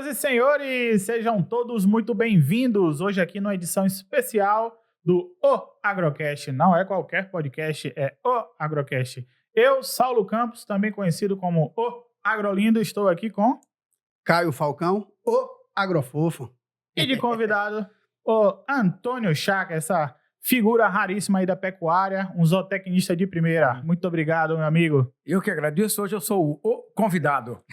Senhoras e senhores, sejam todos muito bem-vindos hoje aqui numa edição especial do O Agrocast. Não é qualquer podcast, é O Agrocast. Eu, Saulo Campos, também conhecido como O Agrolindo, estou aqui com... Caio Falcão, o Agrofofo. E de convidado, o Antônio Chaca, essa figura raríssima aí da pecuária, um zootecnista de primeira. Muito obrigado, meu amigo. Eu que agradeço. Hoje eu sou o convidado.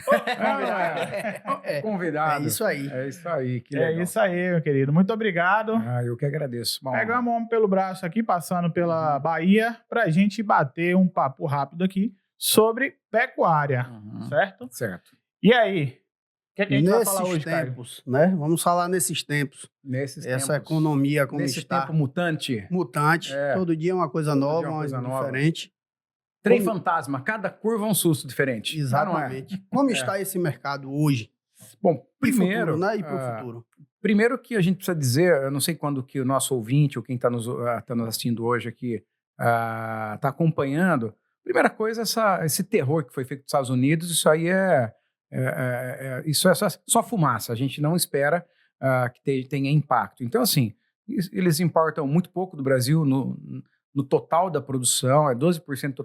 Convidado. É isso aí. É isso aí, que legal. É isso aí, meu querido. Muito obrigado. Eu que agradeço. Bom, Pegamos o homem pelo braço aqui, passando pela Bahia, pra gente bater um papo rápido aqui sobre pecuária, certo? Certo. E aí? O que a gente vai falar Nesses hoje, Caio? tempos, né? Vamos falar nesses tempos. Nesses Essa tempos, economia como nesse está. tempo mutante, Mutante. É. Todo dia é uma coisa Todo nova, dia é uma coisa nova. diferente. trem Como- fantasma, cada curva é um susto diferente. Exatamente. Não é? Como está esse mercado hoje? Bom, E primeiro, futuro, né? E para o futuro. primeiro que a gente precisa dizer, eu não sei quando que o nosso ouvinte ou quem está tá nos assistindo hoje aqui está acompanhando. Primeira coisa, esse terror que foi feito nos Estados Unidos, isso aí isso é só fumaça. A gente não espera que tenha impacto. Então, assim, eles importam muito pouco do Brasil no total da produção, é 12%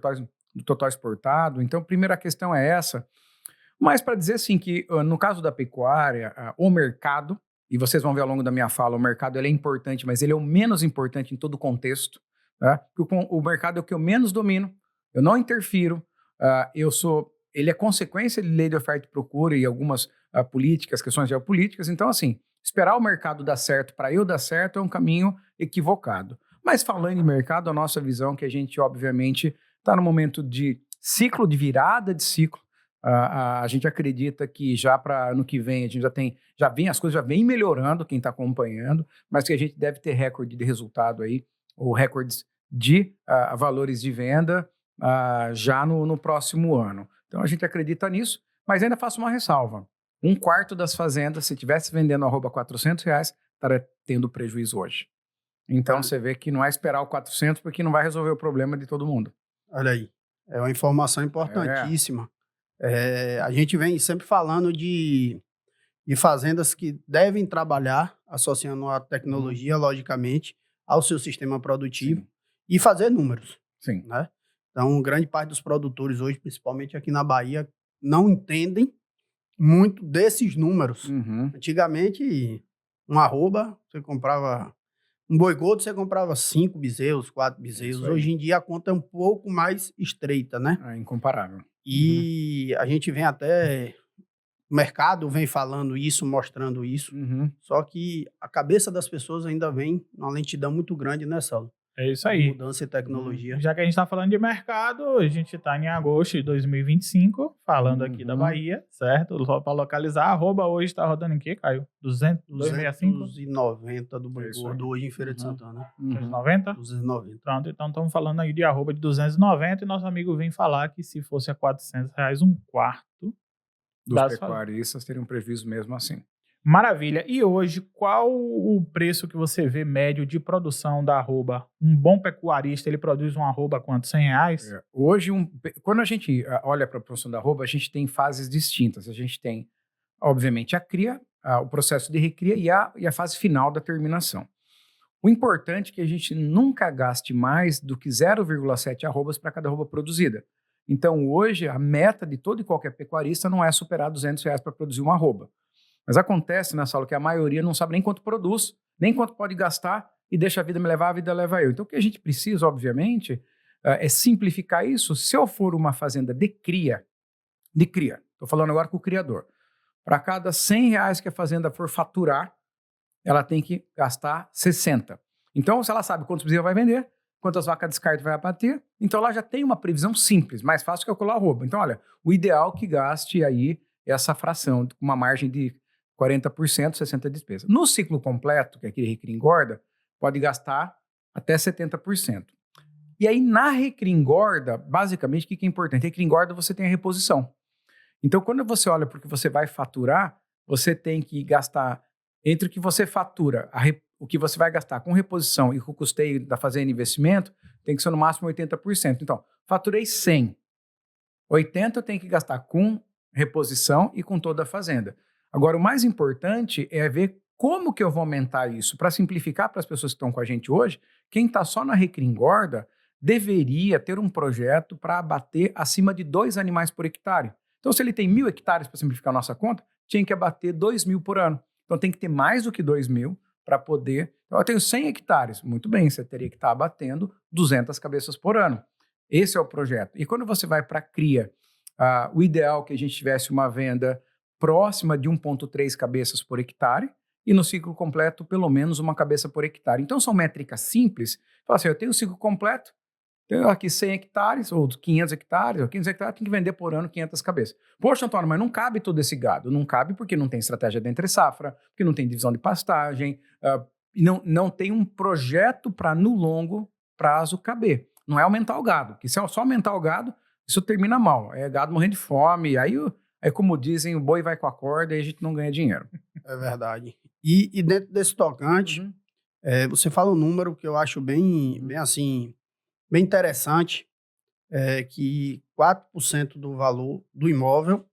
do total exportado. Então, a primeira questão é essa. Mas para dizer assim que no caso da pecuária, o mercado, e vocês vão ver ao longo da minha fala, o mercado ele é importante, mas ele é o menos importante em todo o contexto. Tá? Porque o mercado é o que eu menos domino, eu não interfiro, ele é consequência de lei de oferta e procura e algumas políticas, questões geopolíticas. Então, assim, esperar o mercado dar certo para eu dar certo é um caminho equivocado. Mas falando em mercado, a nossa visão é que a gente, obviamente, está no momento de ciclo, de virada de ciclo. A gente acredita que já para ano que vem a gente as coisas já vem melhorando, quem está acompanhando, mas que a gente deve ter recorde de resultado aí, ou recordes de valores de venda já no próximo ano. Então a gente acredita nisso, mas ainda faço uma ressalva. 1/4 das fazendas, se estivesse vendendo arroba R$400, estaria tendo prejuízo hoje. Então você vê que não é esperar o 400 porque não vai resolver o problema de todo mundo. Olha aí. É uma informação importantíssima. A gente vem sempre falando de fazendas que devem trabalhar, associando a tecnologia, logicamente, ao seu sistema produtivo. Sim. E fazer números. Sim. Né? Então, grande parte dos produtores hoje, principalmente aqui na Bahia, não entendem muito desses números. Antigamente, um arroba, você comprava um boi gordo, você comprava 5 bezerros, 4 bezerros. Hoje em dia a conta é um pouco mais estreita, né? É incomparável. E a gente vem até... O mercado vem falando isso, mostrando isso. Só que a cabeça das pessoas ainda vem numa lentidão muito grande, né, Saulo? É isso aí. Mudança e tecnologia. Já que a gente está falando de mercado, a gente está em agosto de 2025, falando aqui da Bahia, certo? Só para localizar, arroba hoje está rodando em quê, Caio? 265? 290 do boi É isso gordo aí. hoje em Feira de Santana. 290? 290. Pronto, então estamos falando aí de arroba de 290 e nosso amigo vem falar que se fosse a R$400, 1/4 Dos das pecuaristas teriam prejuízo mesmo assim. Maravilha. E hoje, qual o preço que você vê médio de produção da arroba? Um bom pecuarista, ele produz um arroba quanto? R$100? Hoje, quando a gente olha para a produção da arroba, a gente tem fases distintas. A gente tem, obviamente, a cria, o processo de recria e a fase final da terminação. O importante é que a gente nunca gaste mais do que 0,7 arrobas para cada arroba produzida. Então, hoje, a meta de todo e qualquer pecuarista não é superar R$200 para produzir uma arroba. Mas acontece, né, Saulo, que a maioria não sabe nem quanto produz, nem quanto pode gastar e deixa a vida me levar, a vida leva eu. Então, o que a gente precisa, obviamente, é simplificar isso. Se eu for uma fazenda de cria, estou falando agora com o criador, para cada R$100 que a fazenda for faturar, ela tem que gastar 60. Então, se ela sabe quantos bezerros vai vender, quantas vacas descarte vai abater, então ela já tem uma previsão simples, mais fácil que calcular a arroba. Então, olha, o ideal é que gaste aí essa fração, com uma margem de 40%, 60% de despesa. No ciclo completo, que é aquele recria engorda, pode gastar até 70%. E aí, na recria engorda, basicamente, o que é importante? Recria engorda, você tem a reposição. Então, quando você olha para o que você vai faturar, você tem que gastar entre o que você fatura, o que você vai gastar com reposição e com o custeio da fazenda e investimento, tem que ser no máximo 80%. Então, faturei 100. 80 eu tenho que gastar com reposição e com toda a fazenda. Agora, o mais importante é ver como que eu vou aumentar isso. Para simplificar para as pessoas que estão com a gente hoje, quem está só na Recria Engorda deveria ter um projeto para abater acima de 2 animais por hectare. Então, se ele tem 1.000 hectares, para simplificar a nossa conta, tinha que abater 2.000 por ano. Então, tem que ter mais do que 2.000 para poder... Então, eu tenho 100 hectares. Muito bem, você teria que estar abatendo 200 cabeças por ano. Esse é o projeto. E quando você vai para a cria, o ideal é que a gente tivesse uma venda próxima de 1,3 cabeças por hectare e no ciclo completo, pelo menos uma cabeça por hectare. Então, são métricas simples. Fala assim, eu tenho o ciclo completo, tenho aqui 100 hectares, ou 500 hectares, ou 500 hectares, tem que vender por ano 500 cabeças. Poxa, Antônio, mas não cabe todo esse gado. Não cabe porque não tem estratégia de entre-safra, porque não tem divisão de pastagem, não tem um projeto para no longo prazo caber. Não é aumentar o gado, porque se é só aumentar o gado, isso termina mal. É gado morrendo de fome, aí como dizem, o boi vai com a corda e a gente não ganha dinheiro. É verdade. E dentro desse tocante, você fala um número que eu acho bem assim, bem interessante, que 4% do valor do imóvel,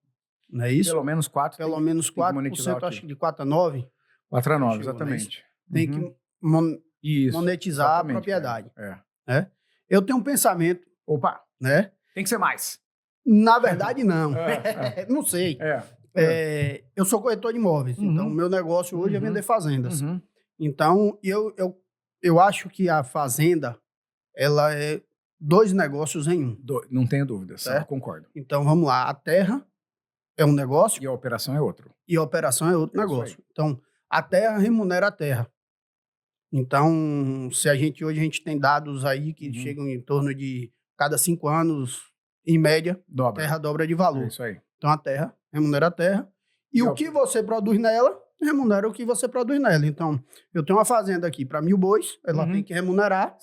não é isso? Pelo menos 4%. Pelo menos 4%, acho que de 4 a 9%. 4 a 9, exatamente. Tem que monetizar exatamente, a propriedade. É. Eu tenho um pensamento, Opa, né? tem que ser mais. Na verdade, não. Não sei. Eu sou corretor de imóveis, então o meu negócio hoje é vender fazendas. Então, eu acho que a fazenda, ela é 2 negócios em um. Não tenho dúvida, eu concordo. Então, vamos lá. A terra é um negócio. E a operação é outro. E a operação é outro negócio. Então, a terra remunera a terra. Então, se hoje a gente tem dados aí que chegam em torno de cada 5 anos, em média, a terra dobra de valor. É isso aí. Então, a terra remunera a terra. E o que você produz nela, remunera o que você produz nela. Então, eu tenho uma fazenda aqui para 1.000 bois, ela tem que remunerar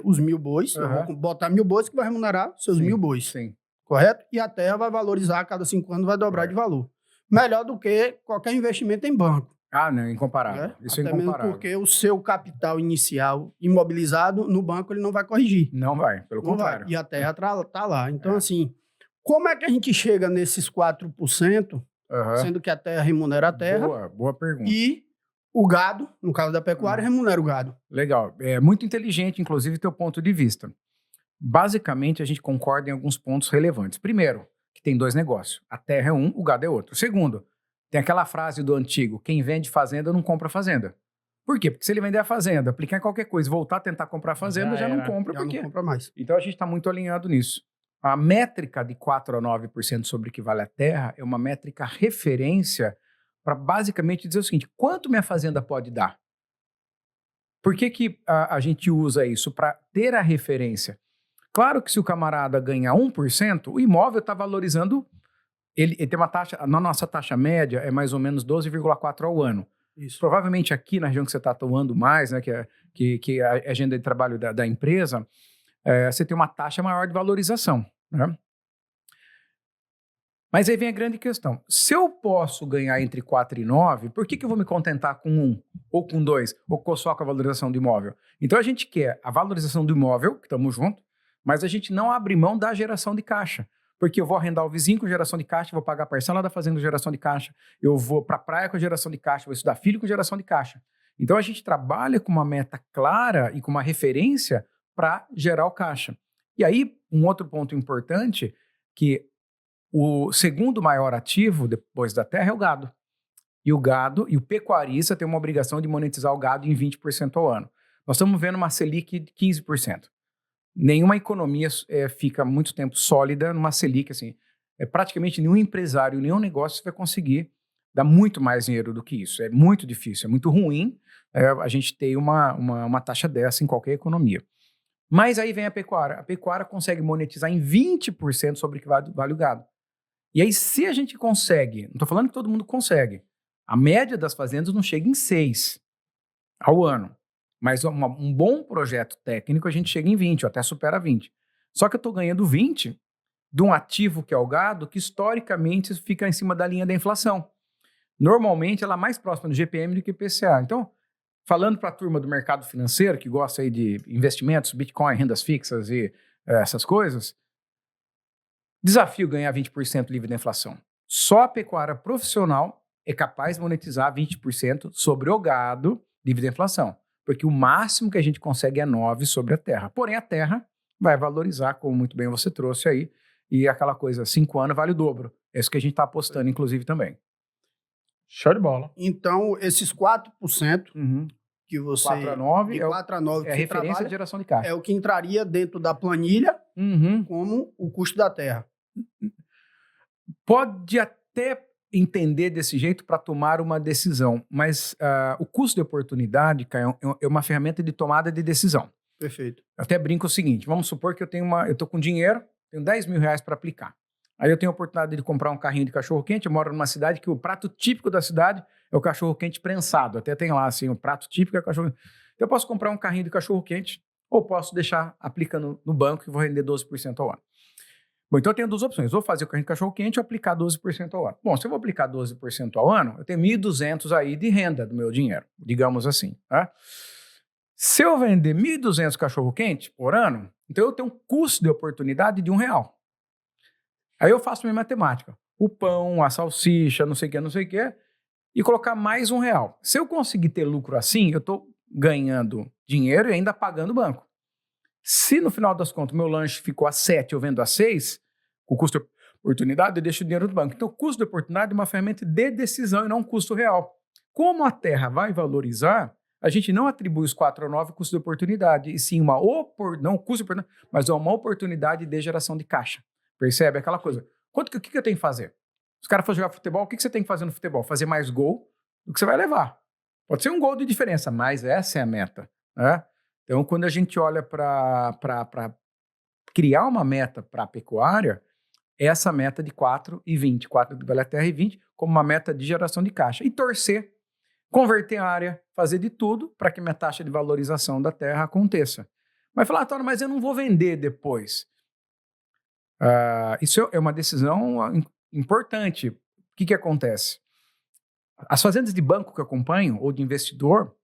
os 1.000 bois. Eu vou botar 1.000 bois que vai remunerar seus 1.000 bois. Sim. Correto? E a terra vai valorizar a cada 5 anos, vai dobrar de valor. Melhor do que qualquer investimento em banco. Não, incomparável. Isso Até é incomparável. mesmo porque o seu capital inicial imobilizado no banco ele não vai corrigir. Não vai, pelo contrário. Vai. E a terra tá lá. Então, assim, como é que a gente chega nesses 4%, sendo que a terra remunera a terra? Boa pergunta. E o gado, no caso da pecuária, remunera o gado. Legal. É muito inteligente, inclusive, teu ponto de vista. Basicamente, a gente concorda em alguns pontos relevantes. Primeiro, que tem 2 negócios. A terra é um, o gado é outro. Segundo, tem aquela frase do antigo, quem vende fazenda não compra fazenda. Por quê? Porque se ele vender a fazenda, aplicar em qualquer coisa, voltar a tentar comprar a fazenda, já não compra. Não compra mais. Então, a gente está muito alinhado nisso. A métrica de 4 a 9% sobre o que vale a terra é uma métrica referência para basicamente dizer o seguinte, quanto minha fazenda pode dar? Por que a gente usa isso? Para ter a referência. Claro que se o camarada ganhar 1%, o imóvel está valorizando, ele tem uma taxa, na nossa taxa média é mais ou menos 12,4 ao ano. Isso. Provavelmente aqui na região que você está atuando mais, né, que a agenda de trabalho da empresa, você tem uma taxa maior de valorização. Né? Mas aí vem a grande questão. Se eu posso ganhar entre 4 e 9, por que eu vou me contentar com 1, ou com 2, ou só com a valorização do imóvel? Então a gente quer a valorização do imóvel, que estamos juntos, mas a gente não abre mão da geração de caixa. Porque eu vou arrendar o vizinho com geração de caixa, vou pagar a parcela da fazenda com geração de caixa, eu vou para a praia com geração de caixa, vou estudar filho com geração de caixa. Então a gente trabalha com uma meta clara e com uma referência para gerar o caixa. E aí, um outro ponto importante, que o segundo maior ativo depois da terra é o gado. E o pecuarista tem uma obrigação de monetizar o gado em 20% ao ano. Nós estamos vendo uma Selic de 15%. Nenhuma economia fica muito tempo sólida numa Selic, assim. Praticamente nenhum empresário, nenhum negócio vai conseguir dar muito mais dinheiro do que isso. É muito difícil, é muito ruim a gente ter uma taxa dessa em qualquer economia. Mas aí vem a pecuária. A pecuária consegue monetizar em 20% sobre o que vale o gado. E aí, se a gente consegue, não estou falando que todo mundo consegue, a média das fazendas não chega em 6 ao ano. Mas um bom projeto técnico a gente chega em 20, ou até supera 20. Só que eu estou ganhando 20 de um ativo que é o gado, que historicamente fica em cima da linha da inflação. Normalmente ela é mais próxima do GPM do que IPCA. Então, falando para a turma do mercado financeiro, que gosta aí de investimentos, Bitcoin, rendas fixas e essas coisas, desafio ganhar 20% livre da inflação. Só a pecuária profissional é capaz de monetizar 20% sobre o gado livre da inflação. Porque o máximo que a gente consegue é 9% sobre a terra. Porém, a terra vai valorizar, como muito bem você trouxe aí, e aquela coisa, 5 anos vale o dobro. É isso que a gente está apostando, inclusive, também. Show de bola. Então, esses 4% que você... 4 a 9 de 4 a 9 é a referência de geração de caixa. É o que entraria dentro da planilha como o custo da terra. Pode até entender desse jeito para tomar uma decisão, mas o custo de oportunidade, Caio, é uma ferramenta de tomada de decisão. Perfeito. Eu até brinco o seguinte, vamos supor que eu estou com dinheiro, tenho 10 mil reais para aplicar. Aí eu tenho a oportunidade de comprar um carrinho de cachorro-quente, eu moro numa cidade que o prato típico da cidade é o cachorro-quente prensado. Até tem lá, assim, o prato típico é o cachorro. Então eu posso comprar um carrinho de cachorro-quente ou posso deixar aplicando no banco e vou render 12% ao ano. Bom, então eu tenho duas opções. Ou fazer o carrinho de cachorro-quente ou aplicar 12% ao ano. Bom, se eu vou aplicar 12% ao ano, eu tenho 1.200 aí de renda do meu dinheiro, digamos assim, tá? Se eu vender 1.200 cachorro-quente por ano, então eu tenho um custo de oportunidade de R$1. Aí eu faço minha matemática. O pão, a salsicha, não sei o que, e colocar mais R$1. Se eu conseguir ter lucro assim, eu estou ganhando dinheiro e ainda pagando o banco. Se no final das contas meu lanche ficou a 7, eu vendo a 6, o custo de oportunidade eu deixo o dinheiro do banco. Então o custo de oportunidade é uma ferramenta de decisão e não um custo real. Como a terra vai valorizar, a gente não atribui os 4 a 9 custo de oportunidade, e sim não custo de oportunidade, mas uma oportunidade de geração de caixa. Percebe? Aquela coisa. O que eu tenho que fazer? Os caras foram jogar futebol, o que você tem que fazer no futebol? Fazer mais gol do que você vai levar. Pode ser um gol de diferença, mas essa é a meta, né? Então, quando a gente olha para criar uma meta para a pecuária, essa meta de 4 e 20, 4 de vale a terra e 20, como uma meta de geração de caixa. E torcer, converter a área, fazer de tudo para que minha taxa de valorização da terra aconteça. Mas falar, Antônio, mas eu não vou vender depois. Isso é uma decisão importante. O que acontece? As fazendas de banco que eu acompanho, ou de investidor,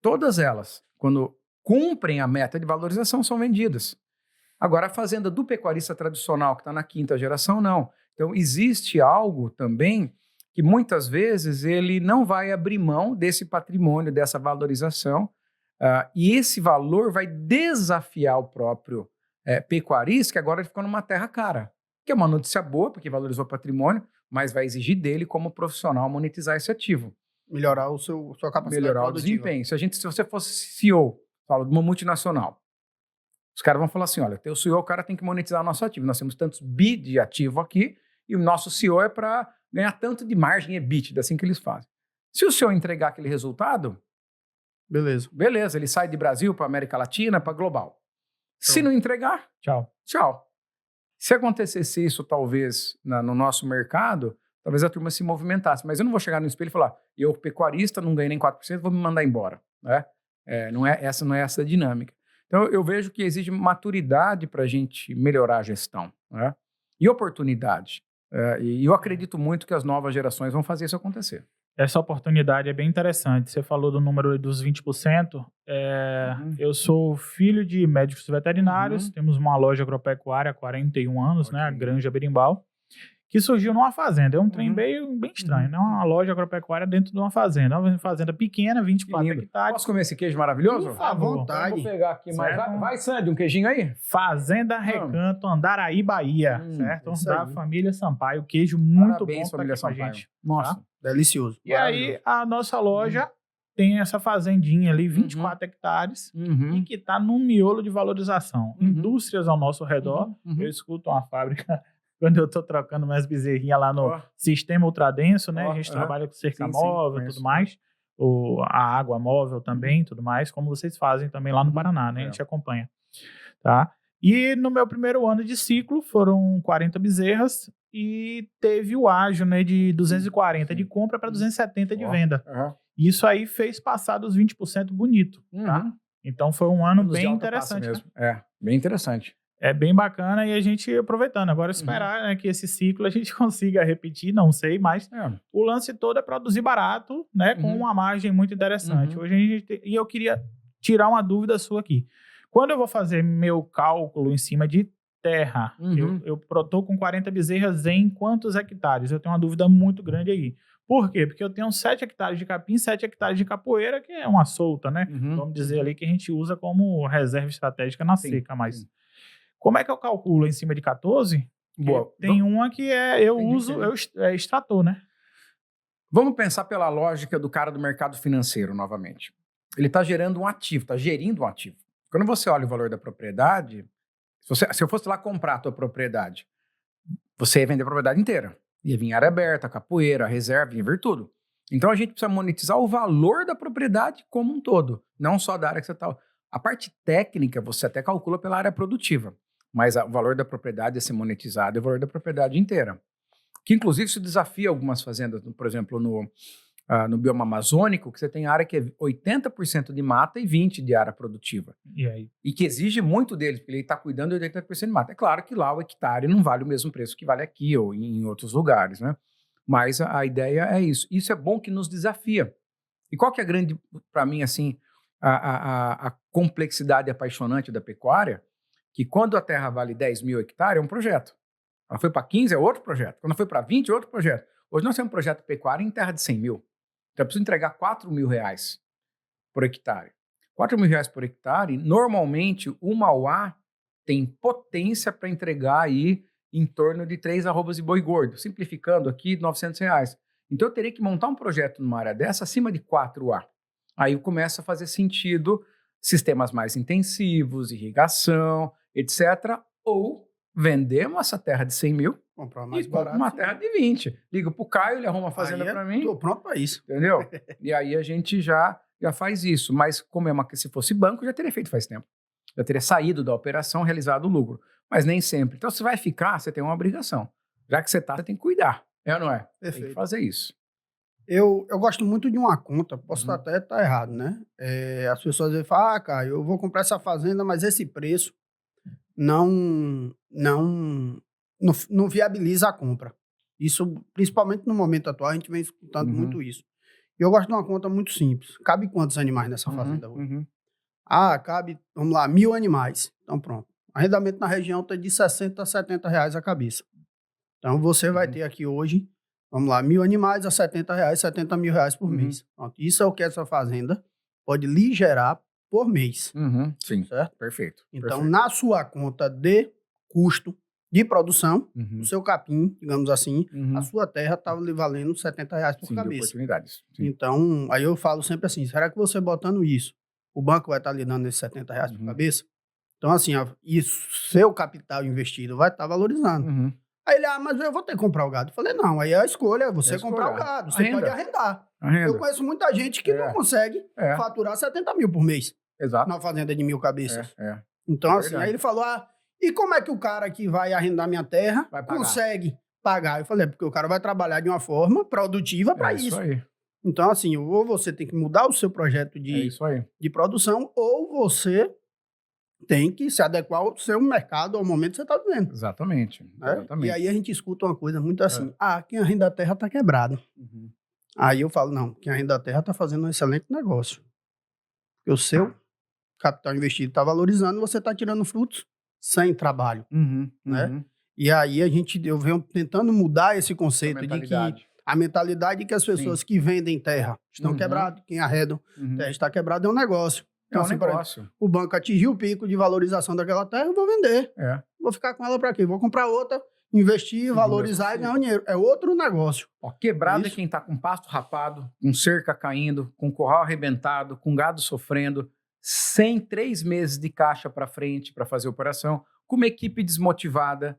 todas elas, quando cumprem a meta de valorização, são vendidas. Agora, a fazenda do pecuarista tradicional, que está na 5ª geração, não. Então, existe algo também que muitas vezes ele não vai abrir mão desse patrimônio, dessa valorização, e esse valor vai desafiar o próprio pecuarista, que agora ficou numa terra cara. Que é uma notícia boa, porque valorizou o patrimônio, mas vai exigir dele, como profissional, monetizar esse ativo. Melhorar sua capacidade Melhorar produtiva. o desempenho. Se você fosse CEO, fala de uma multinacional, os caras vão falar assim, olha, teu CEO, o cara tem que monetizar o nosso ativo. Nós temos tantos bi de ativo aqui, e o nosso CEO é para ganhar tanto de margem EBITDA, assim que eles fazem. Se o CEO entregar aquele resultado, beleza, ele sai de Brasil para América Latina, para global. Se não entregar, tchau. Se acontecesse isso, talvez, no nosso mercado, talvez a turma se movimentasse. Mas eu não vou chegar no espelho e falar, eu, pecuarista, não ganhei nem 4%, vou me mandar embora. Né? Não é essa a dinâmica. Então, eu vejo que exige maturidade para a gente melhorar a gestão. Né? E oportunidade. E eu acredito muito que as novas gerações vão fazer isso acontecer. Essa oportunidade é bem interessante. Você falou do número dos 20%. Eu sou filho de médicos veterinários. Temos uma loja agropecuária há 41 anos, né? A Granja Berimbau, que surgiu numa fazenda. É um trem bem estranho, né? Uma loja agropecuária dentro de uma fazenda. Uma fazenda pequena, 24 hectares. Posso comer esse queijo maravilhoso? Por favor. À vontade. Vou pegar aqui, mas vai, Sandy, um queijinho aí? Fazenda Recanto, Andaraí, Bahia, certo? Da aí. família Sampaio. Queijo muito Parabéns, bom família tá aqui com a Sampaio. gente. Nossa. Tá? Delicioso. E aí, a nossa loja tem essa fazendinha ali, 24 hectares, e que está num miolo de valorização. Indústrias ao nosso redor. Eu escuto uma fábrica, quando eu estou trocando minhas bezerrinhas lá no sistema ultradenso, né? A gente trabalha com cerca móvel e tudo mais. A água móvel também, tudo mais, como vocês fazem também lá no Paraná, né? A gente acompanha. Tá? E no meu primeiro ano de ciclo, foram 40 bezerras, e teve o ágio, né, de 240 de compra para 270 de venda. Isso aí fez passar dos 20% bonito, tá? Então foi um ano bem interessante. Mesmo. Né? Bem interessante. É bem bacana, e a gente aproveitando. Agora esperar, né, que esse ciclo a gente consiga repetir, não sei, mas o lance todo é produzir barato, né, com uma margem muito interessante. Hoje a gente e eu queria tirar uma dúvida sua aqui. Quando eu vou fazer meu cálculo em cima de terra. Eu estou com 40 bezerras em quantos hectares? Eu tenho uma dúvida muito grande aí. Por quê? Porque eu tenho 7 hectares de capim, 7 hectares de capoeira, que é uma solta, né? Vamos dizer ali que a gente usa como reserva estratégica na seca, mas como é que eu calculo em cima de 14? Boa. Tem uma que é extrator, né? Vamos pensar pela lógica do cara do mercado financeiro, novamente. Ele está gerando um ativo, está gerindo um ativo. Quando você olha o valor da propriedade, se eu fosse lá comprar a tua propriedade, você ia vender a propriedade inteira. Ia vir área aberta, capoeira, reserva, ia vir tudo. Então a gente precisa monetizar o valor da propriedade como um todo, não só da área que você está. A parte técnica você até calcula pela área produtiva, mas o valor da propriedade a ser monetizado é o valor da propriedade inteira. Que inclusive isso desafia algumas fazendas, por exemplo, no bioma amazônico, que você tem área que é 80% de mata e 20% de área produtiva. E aí? E que exige muito deles, porque ele está cuidando de 80% de mata. É claro que lá o hectare não vale o mesmo preço que vale aqui ou em outros lugares, né? Mas a ideia é isso. Isso é bom que nos desafia. E qual que é a grande, para mim, assim, a complexidade apaixonante da pecuária? Que quando a terra vale 10 mil hectares, é um projeto. Ela foi para 15, é outro projeto. Quando foi para 20, é outro projeto. Hoje nós temos um projeto pecuário em terra de 100 mil. Então eu preciso entregar 4 mil reais por hectare. 4 mil reais por hectare, normalmente o Mauá tem potência para entregar aí em torno de 3 arrobas de boi gordo. Simplificando aqui, 900 reais. Então eu teria que montar um projeto numa área dessa acima de 4A. Aí começa a fazer sentido sistemas mais intensivos, irrigação, etc. Ou vendemos essa terra de 100 mil comprar mais barato, uma terra de 20. Ligo pro Caio, ele arruma a fazenda para mim. Tô pronto para isso. Entendeu? E aí a gente já faz isso. Mas como se fosse banco, já teria feito faz tempo. Já teria saído da operação, realizado o lucro. Mas nem sempre. Então, se vai ficar, você tem uma obrigação. Já que você tem que cuidar. É ou não é? Perfeito. Tem que fazer isso. Eu gosto muito de uma conta, posso até estar errado, né? As pessoas dizem, cara, eu vou comprar essa fazenda, mas esse preço não viabiliza a compra. Isso, principalmente no momento atual, a gente vem escutando muito isso. E eu gosto de uma conta muito simples. Cabe quantos animais nessa fazenda hoje? Cabe, vamos lá, 1.000 animais. Então, pronto. Arrendamento na região está de 60 a 70 reais a cabeça. Então, você vai ter aqui hoje, vamos lá, 1.000 animais a 70 reais, 70 mil reais por mês. Pronto. Isso é o que essa fazenda pode lhe gerar por mês. Sim, certo? Perfeito. Então, na sua conta de custo de produção, o seu capim, digamos assim, a sua terra estava lhe valendo 70 reais por cabeça. De oportunidades. Sim. Então, aí eu falo sempre assim, será que você botando isso, o banco vai estar lhe dando esses 70 reais por cabeça? Então, assim, seu capital investido vai estar valorizando. Aí ele, mas eu vou ter que comprar o gado. Eu falei, não, aí é a escolha, é você comprar o gado, você pode arrendar. Eu conheço muita gente que não consegue faturar 70 mil por mês. Exato. Na fazenda de 1.000 cabeças. Então, assim, aí ele falou, e como é que o cara que vai arrendar minha terra consegue pagar? Eu falei, porque o cara vai trabalhar de uma forma produtiva para isso. Aí. Então, assim, ou você tem que mudar o seu projeto de produção, ou você tem que se adequar ao seu mercado, ao momento que você está vivendo. Exatamente. E aí a gente escuta uma coisa muito assim, quem arrenda a terra está quebrado. Aí eu falo, não, quem arrenda a terra está fazendo um excelente negócio. Porque o seu capital investido está valorizando e você está tirando frutos sem trabalho. Né? E aí eu venho tentando mudar esse conceito de que a mentalidade de que as pessoas que vendem terra estão quebradas, quem arreda terra está quebrada é um negócio. Então, assim, negócio. O banco atingiu o pico de valorização daquela terra, eu vou vender. Vou ficar com ela para quê? Vou comprar outra, investir, valorizar e ganhar dinheiro. É outro negócio. Quebrado é quem está com pasto rapado, com cerca caindo, com curral arrebentado, com gado sofrendo, sem 3 meses de caixa para frente para fazer operação, com uma equipe desmotivada,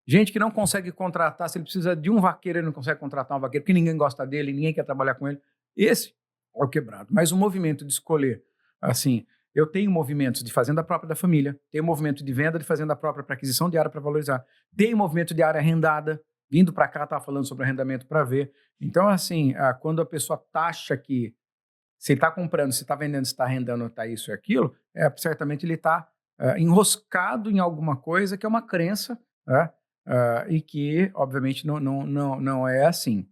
gente que não consegue contratar, se ele precisa de um vaqueiro, ele não consegue contratar um vaqueiro, porque ninguém gosta dele, ninguém quer trabalhar com ele. Esse é o quebrado. Mas o movimento de escolher, assim, eu tenho movimentos de fazenda própria da família, tenho movimento de venda de fazenda própria para aquisição de área para valorizar, tenho movimento de área arrendada, vindo para cá, estava falando sobre arrendamento para ver. Então, assim, quando a pessoa taxa que se ele está comprando, se está vendendo, se está arrendando, está isso e aquilo, certamente ele está enroscado em alguma coisa que é uma crença, e que, obviamente, não é assim.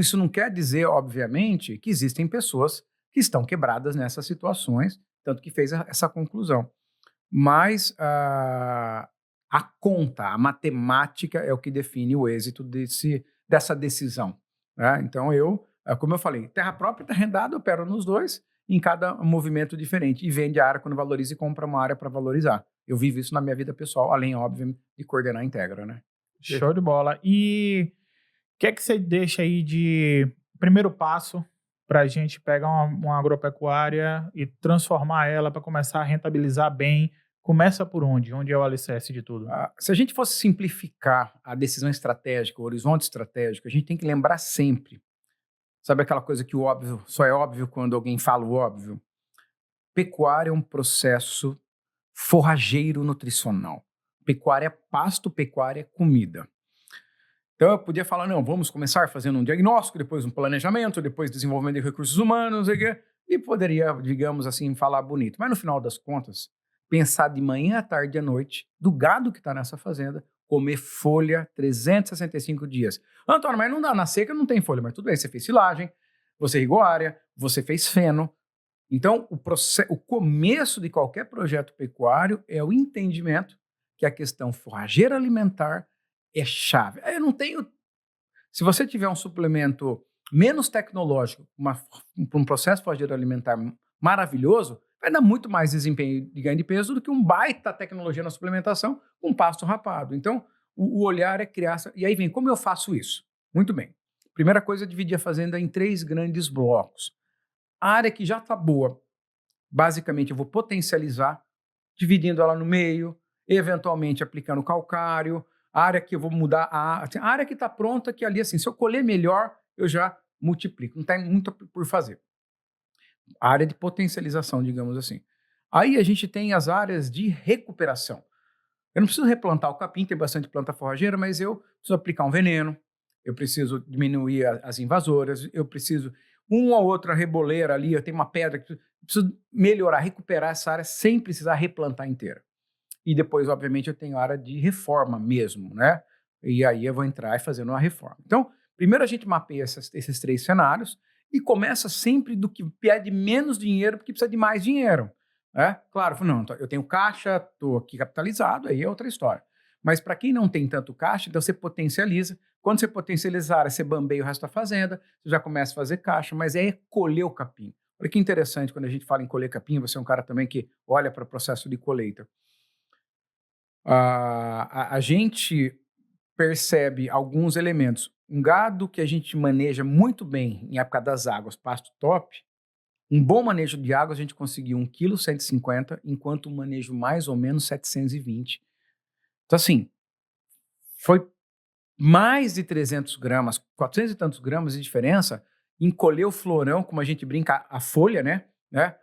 Isso não quer dizer, obviamente, que existem pessoas que estão quebradas nessas situações, tanto que fez essa conclusão. Mas A conta, a matemática é o que define o êxito dessa decisão. Né? Então, como eu falei, terra própria e terra arrendada, eu opero nos dois, em cada movimento diferente. E vende a área quando valoriza e compra uma área para valorizar. Eu vivo isso na minha vida pessoal, além, óbvio, de coordenar a Integra, né? Show de bola. E o que é que você deixa aí de primeiro passo para a gente pegar uma agropecuária e transformar ela para começar a rentabilizar bem? Começa por onde? Onde é o alicerce de tudo? Se a gente fosse simplificar a decisão estratégica, o horizonte estratégico, a gente tem que lembrar sempre. Sabe aquela coisa que o óbvio só é óbvio quando alguém fala o óbvio? Pecuária é um processo forrageiro nutricional. Pecuária é pasto, pecuária é comida. Então eu podia falar, não, vamos começar fazendo um diagnóstico, depois um planejamento, depois desenvolvimento de recursos humanos, e poderia, digamos assim, falar bonito. Mas no final das contas, pensar de manhã à tarde e à noite do gado que está nessa fazenda, comer folha 365 dias. Antônio, mas não dá, na seca não tem folha, mas tudo bem, você fez silagem, você irrigou área, você fez feno. Então, o começo de qualquer projeto pecuário é o entendimento que a questão forrageira alimentar é chave. Eu não tenho... Se você tiver um suplemento menos tecnológico, para um processo forrageiro alimentar maravilhoso, vai dar muito mais desempenho de ganho de peso do que um baita tecnologia na suplementação com pasto rapado. Então, o olhar é criar... E aí vem, como eu faço isso? Muito bem. Primeira coisa é dividir a fazenda em 3 grandes blocos. A área que já está boa, basicamente eu vou potencializar, dividindo ela no meio, eventualmente aplicando calcário. A área que eu vou mudar, a área que está pronta, que ali, assim, se eu colher melhor, eu já multiplico. Não tem muito por fazer. A área de potencialização, digamos assim. Aí a gente tem as áreas de recuperação. Eu não preciso replantar o capim, tem bastante planta forrageira, mas eu preciso aplicar um veneno, eu preciso diminuir as invasoras, eu preciso uma ou outra reboleira ali, eu tenho uma pedra, eu preciso melhorar, recuperar essa área sem precisar replantar inteira. E depois, obviamente, eu tenho a área de reforma mesmo, né? E aí eu vou entrar e fazer uma reforma. Então, primeiro a gente mapeia esses 3 cenários e começa sempre do que pede menos dinheiro porque precisa de mais dinheiro. Né? Claro, não, eu tenho caixa, estou aqui capitalizado, aí é outra história. Mas para quem não tem tanto caixa, então você potencializa. Quando você potencializar, você bambeia o resto da fazenda, você já começa a fazer caixa, mas é colher o capim. Olha que interessante, quando a gente fala em colher capim, você é um cara também que olha para o processo de colheita. A gente percebe alguns elementos. Um gado que a gente maneja muito bem em época das águas, pasto top, um bom manejo de água a gente conseguiu 1,150 kg, enquanto um manejo mais ou menos 720. Então assim, foi mais de 300 gramas, 400 e tantos gramas de diferença em colher o florão, como a gente brinca, a folha, né?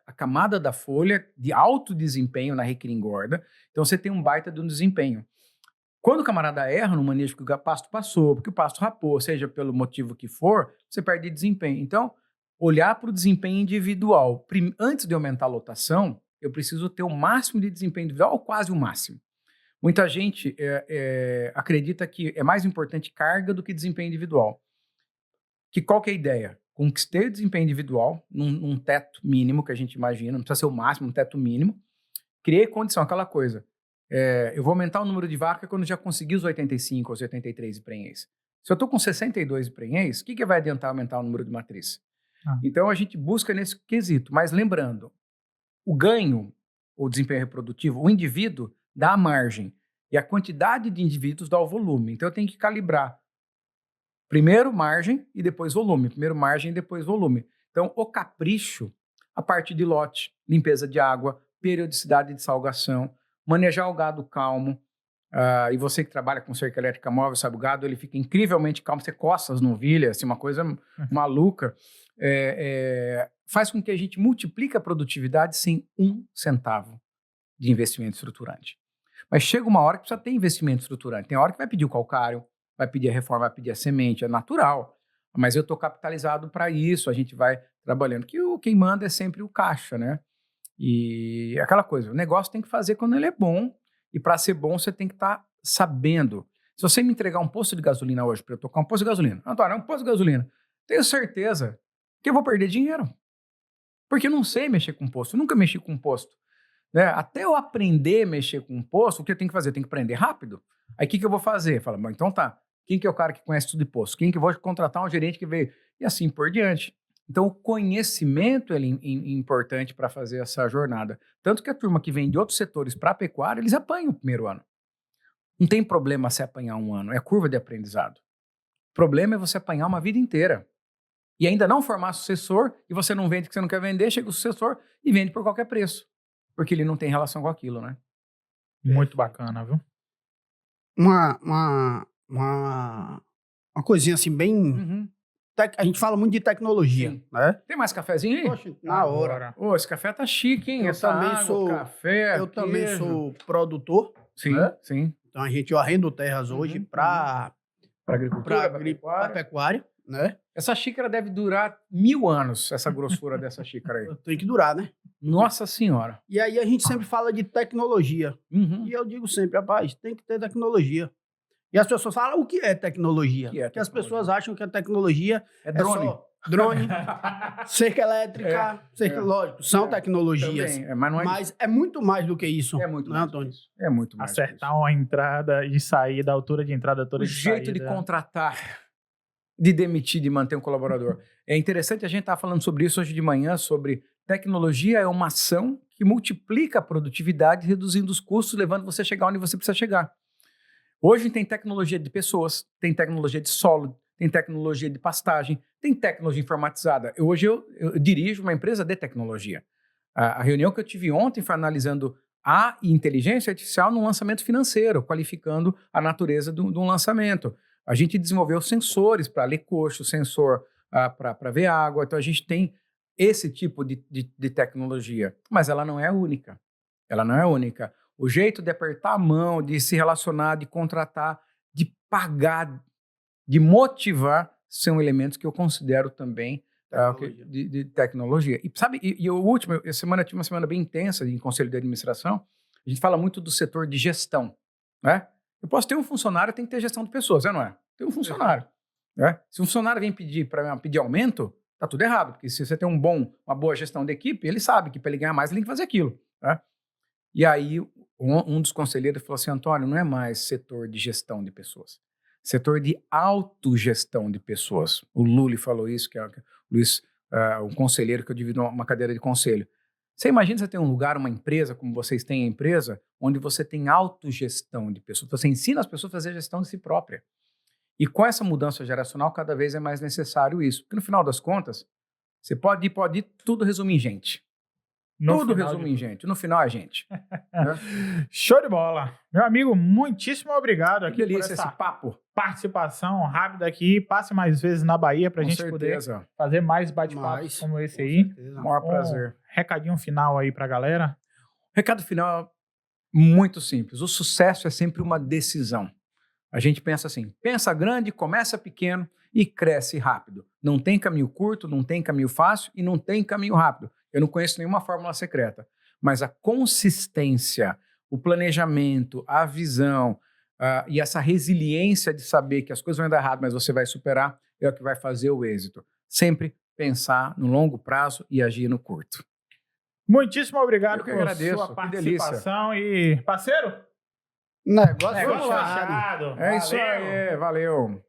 A camada da folha de alto desempenho na requeringorda. Então você tem um baita de um desempenho. Quando o camarada erra no manejo que o pasto passou, porque o pasto rapou, seja pelo motivo que for, você perde desempenho. Então, olhar para o desempenho individual. Antes de aumentar a lotação, eu preciso ter o máximo de desempenho individual ou quase o máximo. Muita gente acredita que é mais importante carga do que desempenho individual. Qual que é a ideia? Conquistei o desempenho individual num teto mínimo que a gente imagina, não precisa ser o máximo, um teto mínimo. Criei condição, aquela coisa. Eu vou aumentar o número de vacas quando já conseguir os 85 ou os 83 prenhez. Se eu estou com 62 prenhez, o que vai adiantar aumentar o número de matriz? Então, a gente busca nesse quesito. Mas lembrando, o ganho, o desempenho reprodutivo, o indivíduo dá a margem. E a quantidade de indivíduos dá o volume. Então, eu tenho que calibrar. Primeiro margem e depois volume. Primeiro margem e depois volume. Então, o capricho, a parte de lote, limpeza de água, periodicidade de salgação, manejar o gado calmo. E você que trabalha com cerca elétrica móvel, sabe, o gado ele fica incrivelmente calmo. Você coça as novilhas, assim, uma coisa maluca. Faz com que a gente multiplique a produtividade sem 1 centavo de investimento estruturante. Mas chega uma hora que precisa ter investimento estruturante. Tem hora que vai pedir o calcário, vai pedir a reforma, vai pedir a semente, é natural. Mas eu estou capitalizado para isso, a gente vai trabalhando. Quem manda é sempre o caixa, né? E aquela coisa, o negócio tem que fazer quando ele é bom, e para ser bom você tem que estar sabendo. Se você me entregar um posto de gasolina hoje, para eu tocar um posto de gasolina, Antônio, é um posto de gasolina, tenho certeza que eu vou perder dinheiro. Porque eu não sei mexer com posto, eu nunca mexi com posto. Né? Até eu aprender a mexer com um poço, o que eu tenho que fazer? Eu tenho que aprender rápido. Aí o que eu vou fazer? Fala, bom, então tá. Quem que é o cara que conhece tudo de poço? Quem que eu vou contratar um gerente que veio? E assim por diante. Então, o conhecimento é importante para fazer essa jornada. Tanto que a turma que vem de outros setores para a pecuária, eles apanham o primeiro ano. Não tem problema se apanhar um ano, é curva de aprendizado. O problema é você apanhar uma vida inteira. E ainda não formar sucessor, e você não vende o que você não quer vender, chega o sucessor e vende por qualquer preço. Porque ele não tem relação com aquilo, né? Muito bacana, viu? Uma coisinha assim, bem... A gente fala muito de tecnologia, Sim. né? Tem mais cafezinho aí? Poxa, na hora. Ô, esse café tá chique, hein? Eu Essa também água, sou- café, Eu também queijo. sou produtor, Sim, né? sim. Então a gente arrenda terras hoje para Para agricultura, para pecuária. pecuária, né? Essa xícara deve durar 1000 anos, essa grossura dessa xícara aí. Tem que durar, né? Nossa Senhora. E aí a gente sempre fala de tecnologia. Uhum. E eu digo sempre, rapaz, tem que ter tecnologia. E as pessoas falam, o que é tecnologia? O que é Porque as tecnologia? pessoas acham que a tecnologia É drone. só drone, cerca elétrica, lógico, são tecnologias. Também, mas não é Mas é muito mais do que isso. É muito né, mais. Antônio? É muito mais. Acertar uma entrada e saída, a altura de entrada, altura O de jeito saída. de contratar, de demitir, de manter um colaborador. É interessante, a gente estar falando sobre isso hoje de manhã, sobre tecnologia é uma ação que multiplica a produtividade, reduzindo os custos, levando você a chegar onde você precisa chegar. Hoje tem tecnologia de pessoas, tem tecnologia de solo, tem tecnologia de pastagem, tem tecnologia informatizada. Hoje eu dirijo uma empresa de tecnologia. A reunião que eu tive ontem foi analisando a inteligência artificial no lançamento financeiro, qualificando a natureza de um lançamento. A gente desenvolveu sensores para ler coxo, sensor para ver água. Então, a gente tem esse tipo de tecnologia. Mas ela não é única. Ela não é única. O jeito de apertar a mão, de se relacionar, de contratar, de pagar, de motivar, são elementos que eu considero também de tecnologia. E sabe, e o último, essa semana eu tive uma semana bem intensa em conselho de administração. A gente fala muito do setor de gestão, né? Eu posso ter um funcionário, tem que ter gestão de pessoas, não é? Tem um funcionário. Né? Se um funcionário vem pedir aumento, tá tudo errado, porque se você tem uma boa gestão de equipe, ele sabe que para ele ganhar mais, ele tem que fazer aquilo. Né? E aí, um dos conselheiros falou assim, Antônio, não é mais setor de gestão de pessoas, setor de autogestão de pessoas. O Lully falou isso, que é o Luiz, um conselheiro que eu divido uma cadeira de conselho. Você imagina você ter um lugar, uma empresa, como vocês têm a empresa, onde você tem autogestão de pessoas. Você ensina as pessoas a fazer gestão de si própria. E com essa mudança geracional, cada vez é mais necessário isso. Porque no final das contas, você pode ir, tudo resume em gente. Tudo resume em gente. No final é gente. Show de bola. Meu amigo, muitíssimo obrigado aqui delícia por essa esse papo. Participação rápida aqui. Passe mais vezes na Bahia pra gente poder fazer mais bate-papos como esse aí. Maior prazer. Recadinho final aí pra galera. Recado final muito simples. O sucesso é sempre uma decisão. A gente pensa assim, pensa grande, começa pequeno e cresce rápido. Não tem caminho curto, não tem caminho fácil e não tem caminho rápido. Eu não conheço nenhuma fórmula secreta, mas a consistência, o planejamento, a visão e essa resiliência de saber que as coisas vão dar errado, mas você vai superar, é o que vai fazer o êxito. Sempre pensar no longo prazo e agir no curto. Muitíssimo obrigado por agradeço, sua participação e, parceiro, Negócio fechado. É isso aí, valeu.